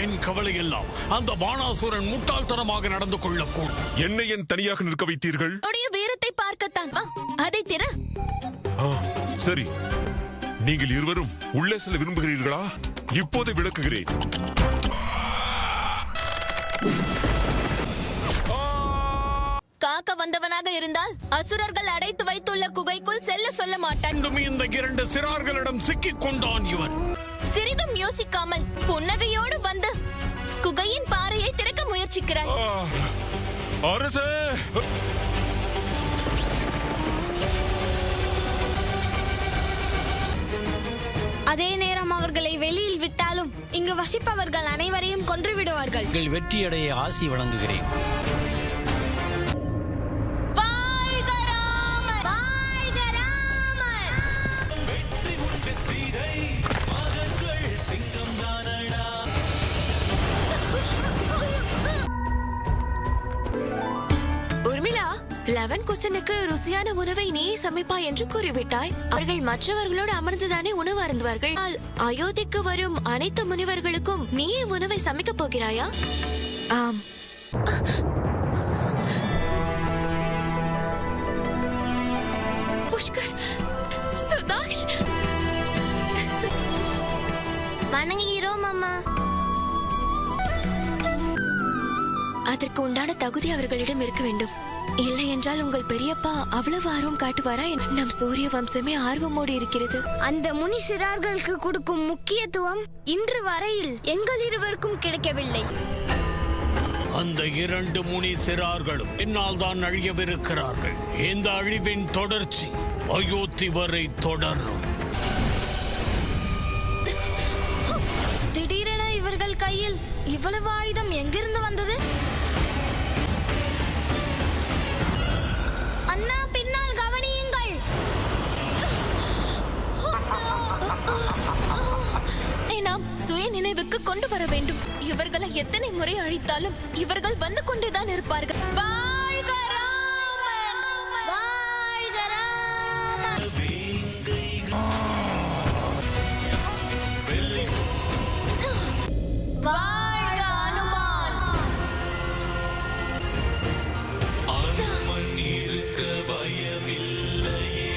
என் கவலை எல்லாம் அந்த பானாசுரன் முட்டாள்தனமாக நடந்து கொள்ளக்கூடும். என்னை என் தனியாக நிற்க வைத்தீர்கள்? வீரத்தை பார்க்கத்தான். அதை திற. சரி, நீங்கள் இருவரும் உள்ளே செல்ல விரும்புகிறீர்களா? இப்போது விளக்குகிறேன். காக்க வந்தவனாக இருந்தால் அசுரர்கள் அடைத்து வைத்துள்ள குகைக்குள் செல்ல சொல்ல மாட்டான். இந்த 2 சிறார்களிடம் சிக்கிக் கொண்டான் இவன். சிறிதும் யோசிக்காமல் புன்னகையோடு வந்து குகையின் பாறையை திறக்க முயற்சிக்கிறார். அரசே! அதே நேரம் அவர்களை வெளியில் விட்டாலும் இங்கு வசிப்பவர்கள் அனைவரையும் கொன்று விடுவார்கள். வெற்றியடைய ஆசி வழங்குகிறேன். குசனுக்கு ருசியான உணவை நீ சமைப்பா என்று கூறிவிட்டாய். அவர்கள் மற்றவர்களோடு அமர்ந்துதானே உணவு அருந்துவார்கள். அயோத்திக்கு வரும் அனைத்து முனிவர்களுக்கும் நீயே உணவை சமைக்க போகிறாயா? ஆம். புஷ்கர், சுதாஷ், வணங்குகிறோம் அம்மா. அதற்கு உண்டான தகுதி அவர்களிடம் இருக்க வேண்டும். இல்லை என்றால் உங்கள் பெரியப்பா அவ்வளவு ஆர்வம் காட்டுவாரா? நம் சூரிய வம்சமே ஆர்வமோடு இருக்கிறது. அந்த முனி சிறார்களுக்கு கொடுக்கும் முக்கியத்துவம் இன்று வரையில் எங்கள் இருவருக்கும் கிடைக்கவில்லை. அந்த 2 முனி சிறார்களும் என்னால் தான் அழியவிருக்கிறார்கள். இந்த அழிவின் தொடர்ச்சி அயோத்தி வரை தொடரும். திடீரென இவர்கள் கையில் இவ்வளவு ஆயுதம் எங்கிருந்து வந்தது? அண்ணா, பின்னால் கவனியுங்கள். நாம் சுய நினைவுக்கு கொண்டு வர வேண்டும். இவர்களை எத்தனை முறை அழித்தாலும் இவர்கள் வந்து கொண்டேதான் இருப்பார்கள். வாழ்க ராமன்! வாழ்க ராமன்! வாழ்க அனுமான்! அனுமன் இருக்க பயமில்லையே,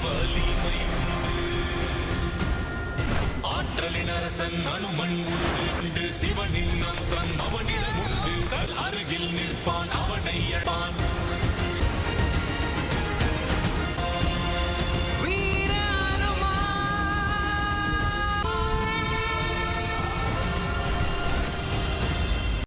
வலிமை ஆற்றலின் அரசன் அனுமன் உண்டு. சிவனின் அம்சன் அவனிடம் உண்டு. அருகில் நிற்பான், அவனை அழைப்பான்.